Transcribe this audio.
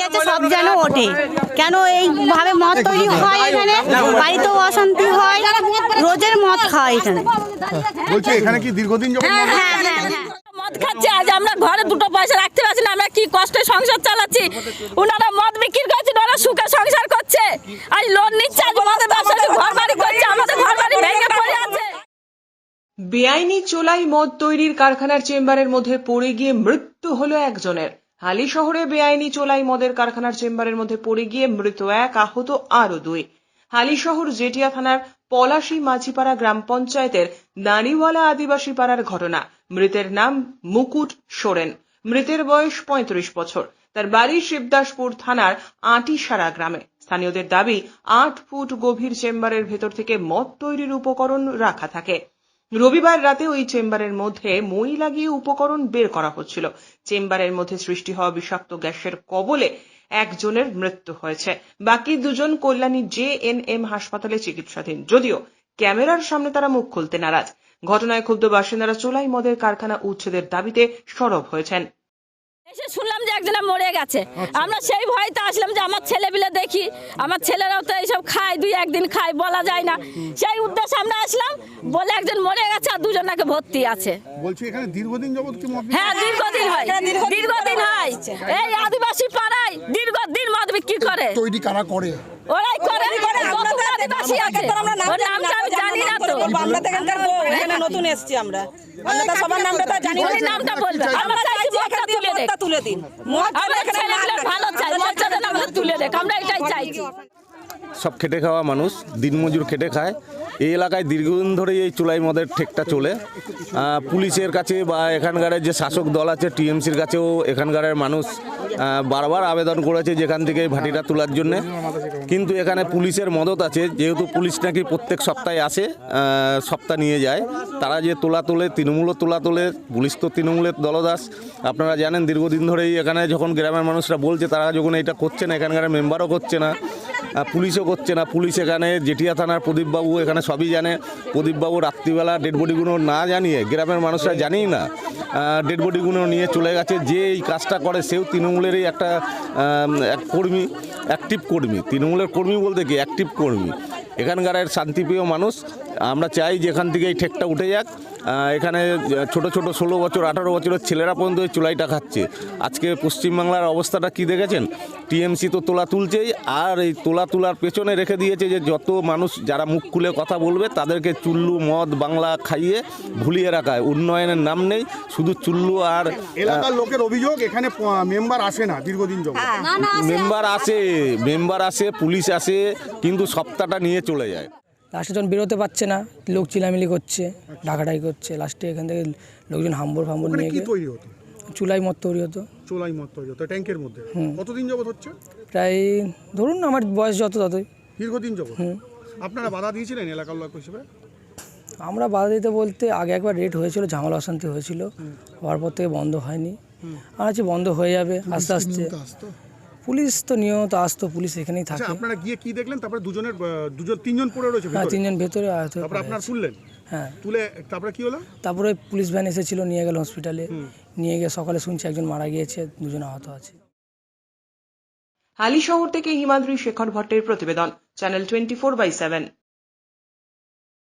আছে সব যেন ওঠে। কেন এইভাবে মদ তৈরি হয় এখানে, বাড়িতেও অশান্তি হয়, রোজের মদ খাওয়া এখানে। বলছি এখানে কি দীর্ঘদিন যাবত মদ হচ্ছে? হ্যাঁ। মদ খাচ্ছে, আজ আমরা ঘরে দুটো পয়সা রাখতে পারছি না, আমরা কি কষ্টে সংসার চালাচ্ছি। ওনারা মদ বিক্রি করছে, ওরা সুখে সংসার করছে, আজ লোন নিচ্ছে, আজ মদের ব্যবসা ঘর বাড়ি করছে, আমাদের ঘর বাড়ি ভেঙে পড়ে আছে। বেআইনি চোলাই মদ তৈরির কারখানার চেম্বারের মধ্যে পড়ে গিয়ে মৃত্যু হলো একজনের। হালি শহরে বেআইনি চোলাই মদের কারখানার চেম্বারের মধ্যে পড়ে গিয়ে মৃত এক, আহত আরো দুই। হালিশহর জেটিয়া থানার পলাশী মাঝিপাড়া গ্রাম পঞ্চায়েতের দাঁড়িওয়ালা আদিবাসী পাড়ার ঘটনা। মৃতের নাম মুকুট সোরেন। মৃতের বয়স 35 বছর। তার বাড়ি শিবদাসপুর থানার আটিসারা গ্রামে। স্থানীয়দের দাবি 8 ফুট গভীর চেম্বারের ভেতর থেকে মদ তৈরির উপকরণ রাখা থাকে। রবিবার রাতে ওই চেম্বারের মধ্যে মই লাগিয়ে উপকরণ বের করা হচ্ছিল। চেম্বারের মধ্যে সৃষ্টি হওয়া বিষাক্ত গ্যাসের কবলে একজনের মৃত্যু হয়েছে। বাকি দুজন কল্যাণী JNM হাসপাতালে চিকিৎসাধীন, যদিও ক্যামেরার সামনে তারা মুখ খুলতে নারাজ। ঘটনায় ক্ষুব্ধ বাসিন্দারা চোলাই মদের কারখানা উচ্ছেদের দাবিতে সরব হয়েছেন। এসে শুনলাম যে একজনে মরে গেছে, আমরা সেই ভয়তে আসলাম যে আমার ছেলেপিলে দেখি, আমার ছেলেরাও তো এইসব খায়, দুই একদিন খায়, বলা যায় না, সেই উদ্দেশ্যে আমরা আসলাম। বলে একজন মরে গেছে আর দুজন নাকি ভর্তি আছে। বলছি এখানে দীর্ঘদিন যাবত কি মদ? হ্যাঁ, দীর্ঘদিন হয়, দীর্ঘদিন হয়। এই আদিবাসী পাড়ায় দীর্ঘদিন মদ বিক্রি করে। তৈরি কারা করে? ওরাই করে, যত আদিবাসী আছে। ওর নামটা আমি জানি না তো। আমরা তো এখানকার এখানে নতুন এসেছি, আমরা তো সবার নামটা তো জানি না। ওই নামটা বলবে, আমরা চাইছি মদটা তুলে দে, তুলে দিন। আমরা ছেলেগুলো ভালো চাই, মদটা যেন আমাদের তুলে দেখ, আমরা এটাই চাইছি। সব খেটে খাওয়া মানুষ, দিনমজুর খেটে খায়। এই এলাকায় দীর্ঘদিন ধরেই এই চোলাই মদের ঠেকটা চলে। পুলিশের কাছে বা এখানকার যে শাসক দল আছে TMCর কাছেও এখানকার মানুষ বারবার আবেদন করেছে যেখান থেকে এই ভাটিটা তোলার জন্যে, কিন্তু এখানে পুলিশের মদত আছে। যেহেতু পুলিশ নাকি প্রত্যেক সপ্তাহে আসে, সপ্তাহ নিয়ে যায়, তারা যে তোলে তৃণমূলও তোলে। পুলিশ তো তৃণমূলের দলদাস। আপনারা জানেন দীর্ঘদিন ধরেই এখানে যখন গ্রামের মানুষরা বলছে, তারা যখন এটা করছে না, এখানকার মেম্বারও করছে না, পুলিশও করছে না। পুলিশ এখানে জেঠিয়া থানার প্রদীপবাবু এখানে সবই জানে। প্রদীপবাবু রাত্রিবেলা ডেড বডিগুলো না জানিয়ে, গ্রামের মানুষরা জানেই না, ডেড বডিগুলো নিয়ে চলে গেছে। যে এই কাজটা করে সেও তৃণমূলেরই একটা কর্মী, অ্যাক্টিভ কর্মী। তৃণমূলের কর্মী বলতে কি, অ্যাক্টিভ কর্মী। এখানকার শান্তিপ্রিয় মানুষ। আমরা চাই যে এখান থেকে এই ঠেকটা উঠে যাক। এখানে ছোট 16 বছর 18 বছরের ছেলেরা পর্যন্ত এই চুলাইটা খাচ্ছে। আজকে পশ্চিমবাংলার অবস্থাটা কি দেখেছেন? TMC তো তোলা তুলছেই, আর এই তোলার পেছনে রেখে দিয়েছে যে যত মানুষ যারা মুখ খুলে কথা বলবে তাদেরকে চুল্লু মদ বাংলা খাইয়ে ভুলিয়ে রাখায়। উন্নয়নের নাম নেই, শুধু চুল্লু। আর এলাকার লোকের অভিযোগ এখানে মেম্বার আসে না দীর্ঘদিন যাবত। মেম্বার আসে, পুলিশ আসে, কিন্তু সপ্তাহটা নিয়ে চলে যায়। লাস্টে যখন বেরোতে পারছে না, লোক চিলামিলি করছে, ডাকাডাকি করছে। লাস্টে এখান থেকে লোকজন হাম্বর নিয়ে কি গিয়ে তৈরি হতো? চুলাই মদ তৈরি হতো। চোলাই মদ তৈরি হতো ট্যাঙ্কের মধ্যে। কতদিন যাবত হচ্ছে? প্রায় ধরুন আমার বয়স ততই দীর্ঘদিন যাবত। আপনারা বাধা দিয়েছিলেন এলাকার লোক হিসেবে? আমরা বাধা দিতে বলতে, আগে একবার রেট হয়েছিল, ঝামেলা অশান্তি হয়েছিল, হওয়ার পর থেকে বন্ধ হয়নি। আর হচ্ছে বন্ধ হয়ে যাবে আস্তে আস্তে। পুলিশ তো নিয়মিত আসতো, পুলিশ এখানেই থাকে। আপনারা গিয়ে কি দেখলেন? তারপরে তিনজন পড়ে রয়েছে। হ্যাঁ, 3 জন ভেতরে। তারপরে আপনারা তুললেন? হ্যাঁ, তুলে তারপরে কি হলো? তারপরে পুলিশ ভ্যান এসেছিল, নিয়ে গেল হসপিটালে। নিয়ে গিয়ে সকালে শুনছি একজন মারা গিয়েছে, 2 জন আহত আছে। হালিশহর থেকে হিমাদ্রি শেখর ভট্টের প্রতিবেদন, চ্যানেল 24/7।